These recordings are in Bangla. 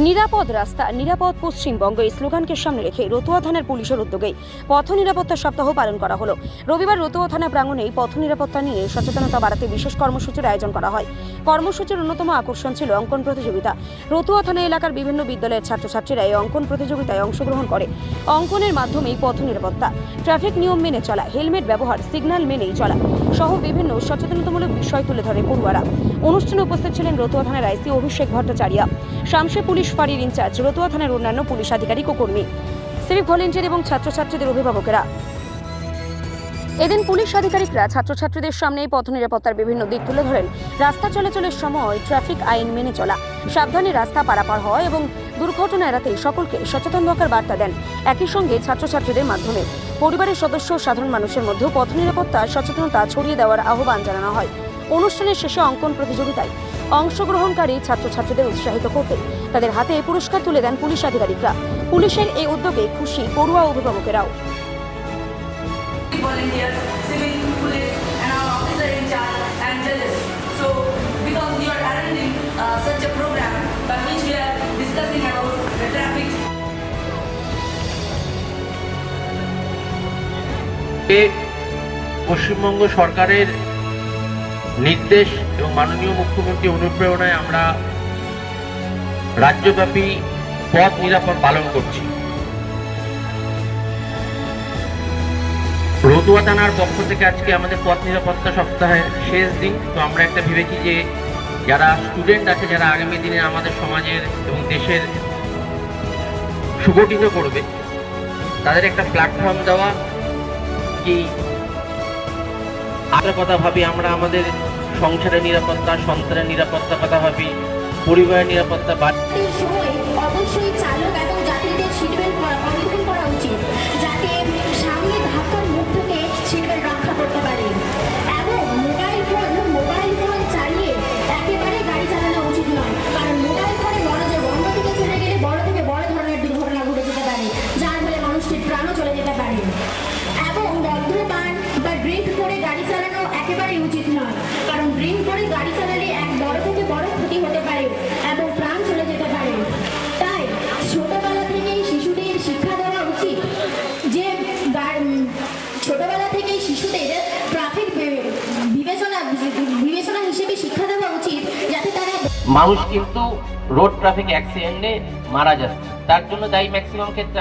নিরাপদ রাস্তা নিরাপদ পশ্চিমবঙ্গ এই স্লোগানকে সামনে রেখে রতুয়া থানার পুলিশের উদ্যোগে পথ নিরাপত্তা সপ্তাহ পালন করা হলো। রবিবার রতুয়া থানা প্রাঙ্গণে পথ নিরাপত্তা নিয়ে সচেতনতা বাড়াতে বিশেষ কর্মসূচির আয়োজন করা হয়। কর্মসূচির অন্যতম আকর্ষণ ছিল অঙ্কন প্রতিযোগিতা। রতুয়া থানা এলাকার বিভিন্ন বিদ্যালয়ের ছাত্রছাত্রীরা এই অঙ্কন প্রতিযোগিতায় অংশগ্রহণ করে। অঙ্কনের মাধ্যমেই পথ নিরাপত্তা, ট্রাফিক নিয়ম মেনে চলা, হেলমেট ব্যবহার, সিগন্যাল মেনেই চলা সহ বিভিন্ন সচেতনতামূলক বিষয় তুলে ধরে পড়ুয়ারা। অনুষ্ঠানে উপস্থিত ছিলেন রতুয়া থানার আইসি অভিষেক ভট্টাচার্য, শামসে পুলিশ ফাঁড়ির ইনচার্জ, রতুয়া থানার অন্যান্য পুলিশ আধিকারিক ও কর্মী, সিভিক ভলেন্টিয়ার এবং ছাত্রছাত্রীদের অভিভাবকেরা। এদিন পুলিশ আধিকারিকরা ছাত্রছাত্রীদের সামনে পথ নিরাপত্তার বিভিন্ন দিক তুলে ধরেন। রাস্তা চলাচলের সময় ট্রাফিক আইন মেনে চলা, সাবধানে রাস্তা পারাপার হয় এবং দুর্ঘটনা এড়াতে সকলকে সচেতন থাকার বার্তা দেন। একই সঙ্গে ছাত্রছাত্রীদের মাধ্যমে পরিবারের সদস্য সাধারণ মানুষের মধ্যেও পথ নিরাপত্তার সচেতনতা ছড়িয়ে দেওয়ার আহ্বান জানানো হয়। অনুষ্ঠানের শেষে অঙ্কন প্রতিযোগিতায় অংশগ্রহণকারী ছাত্রছাত্রীদের উৎসাহিত করতে তাদের হাতে পুরস্কার তুলে দেন পুলিশ আধিকারিকরা। পুলিশের এই উদ্যোগে খুশি পড়ুয়া অভিভাবকেরাও। Volunteers, civil, police, and our officer in charge and judges. So, because we are arranging such a program by which we are discussing about the traffic. Paschimbanga সরকারের নির্দেশ এবং মাননীয় মুখ্যমন্ত্রী অনুপ্রেরণায় আমরা রাজ্যব্যাপী পথ নিরাপদ পালন করছি। রতুয়া থানার পক্ষ থেকে আজকে আমাদের পথ নিরাপত্তা সপ্তাহের শেষ দিন। তো আমরা একটা ভেবেছি যে যারা স্টুডেন্ট আছে, যারা আগামী দিনে আমাদের সমাজের এবং দেশের সুগঠিত করবে, তাদের একটা প্ল্যাটফর্ম দেওয়া। কি আরেকটা কথা ভাবি আমরা, আমাদের সংসারের নিরাপত্তা, সন্তানের নিরাপত্তার কথা ভাবি, পরিবারের নিরাপত্তা। অবশ্যই চালক এবং যাত্রীদের সিটবেল্ট পরিধান করা উচিত, যাতে সামনে ধাক্কার মুখ থেকে সিটবেল্ট রক্ষা করতে পারে। এবং মোবাইল ফোন চালিয়ে একেবারে গাড়ি চালানো উচিত নয়, কারণ মোবাইল ফোনে মনোযোগ বন্ধ থেকে চলে গেলে বড় থেকে বড় ধরনের দুর্ঘটনা ঘটে যেতে পারে, যার ফলে মানুষটির প্রাণও চলে যেতে পারে। এবং মদ্যপান বা ড্রিঙ্ক করে গাড়ি চালানো একেবারেই উচিত নয়, কারণ ড্রিঙ্ক করে গাড়ি চালালে এক বড় থেকে বড় ক্ষতি হতে পারে এবং প্রাণ চলে যেতে পারে। তাই ছোটবেলা থেকেই শিশুদের শিক্ষা দেওয়া উচিত যে ছোটবেলা থেকেই শিশুদের ট্রাফিক বিবেচনা হিসেবে শিক্ষা দেওয়া উচিত, যাতে তারা। মানুষ কিন্তু রোড ট্রাফিক অ্যাক্সিডেন্টে মারা যাচ্ছে, তার জন্য দায়ী ম্যাক্সিমাম ক্ষেত্রে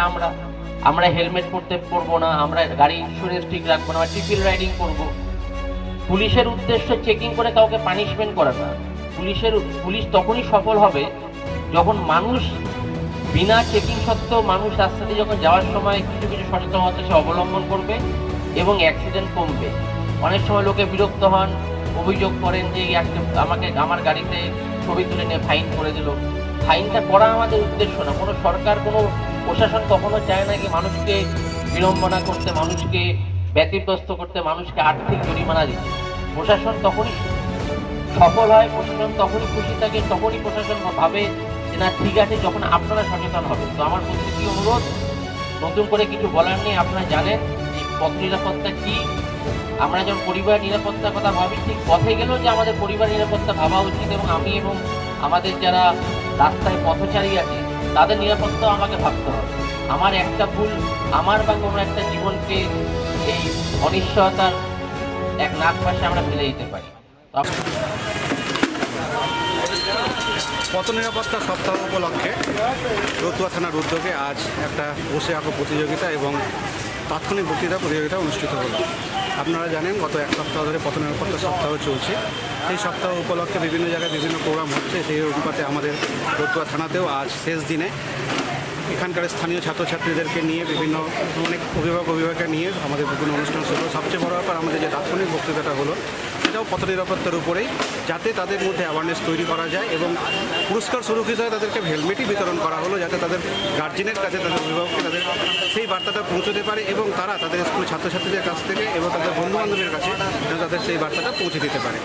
আমরা হেলমেট পরবো না, আমরা গাড়ি ইন্স্যুরেন্স ঠিক রাখবো না, ট্রিপল রাইডিং করবো। পুলিশের উদ্দেশ্য চেকিং করে কাউকে পানিশমেন্ট করা না। পুলিশ তখনই সফল হবে যখন মানুষ বিনা চেকিং সত্ত্বেও মানুষ রাস্তাতে যখন যাওয়ার সময় কিছু কিছু সচেতনতা সে অবলম্বন করবে এবং অ্যাক্সিডেন্ট কমবে। অনেক সময় লোকে বিরক্ত হন, অভিযোগ করেন যে আমার গাড়িতে ছবি তুলে নিয়ে ফাইন করে দিল। ফাইনটা করা আমাদের উদ্দেশ্য না। কোনো সরকার, কোনো প্রশাসন কখনো চায় না কি মানুষকে বিড়ম্বনা করতে, মানুষকে ব্যতিব্যস্ত করতে, মানুষকে আর্থিক জরিমানা দিতে। প্রশাসন তখনই সফল হয়, প্রশাসন তখনই খুশি থাকে, তখনই প্রশাসন ভাবে যে না ঠিক আছে যখন আপনারা সচেতন হবেন। তো আমার প্রত্যেকটি অনুরোধ, নতুন করে কিছু বলার নেই, আপনারা জানেন যে পথ নিরাপত্তা কি। আমরা যখন পরিবার নিরাপত্তার কথা ভাবি, ঠিক পথে গেলেও যে আমাদের পরিবার নিরাপত্তা ভাবা উচিত, এবং আমি এবং আমাদের যারা রাস্তায় পথচারী আছে তাদের নিরাপত্তাও আমাকে ভাবতে হবে। আমার একটা ভুল আমার বা কোনো একটা জীবনকে এই অনিশ্চয়তার এক নাক পাশে আমরা ফেলে দিতে পারি। পথ নিরাপত্তা সপ্তাহ উপলক্ষে রতুয়া থানার উদ্যোগে আজ একটা বসে আঁকো প্রতিযোগিতা এবং তাৎক্ষণিক বক্তৃতা প্রতিযোগিতা অনুষ্ঠিত হলো। আপনারা জানেন গত এক সপ্তাহ ধরে পথ নিরাপত্তা সপ্তাহ চলছে। এই সপ্তাহ উপলক্ষে বিভিন্ন জায়গায় বিভিন্ন প্রোগ্রাম হচ্ছে। সেই অনুপাতে আমাদের রতুয়া থানাতেও আজ শেষ দিনে এখানকার স্থানীয় ছাত্রছাত্রীদেরকে নিয়ে অনেক অভিভাবককে নিয়ে আমাদের বিভিন্ন অনুষ্ঠান ছিল। সবচেয়ে বড় ব্যাপার আমাদের যে তাৎক্ষণিক বক্তৃতাটা হলো সেটাও পথ নিরাপত্তার উপরেই, যাতে তাদের মধ্যে অ্যাওয়ারনেস তৈরি করা যায় এবং পুরস্কার স্বরূপ হিসাবে তাদেরকে হেলমেটই বিতরণ করা হলো, যাতে তাদের গার্জেনের কাছে, তাদের অভিভাবককে তাদের সেই বার্তাটা পৌঁছতে পারে এবং তারা তাদের স্কুল ছাত্রছাত্রীদের কাছ থেকে এবং তাদের বন্ধুবান্ধবের কাছে তাদের সেই বার্তাটা পৌঁছে দিতে পারে।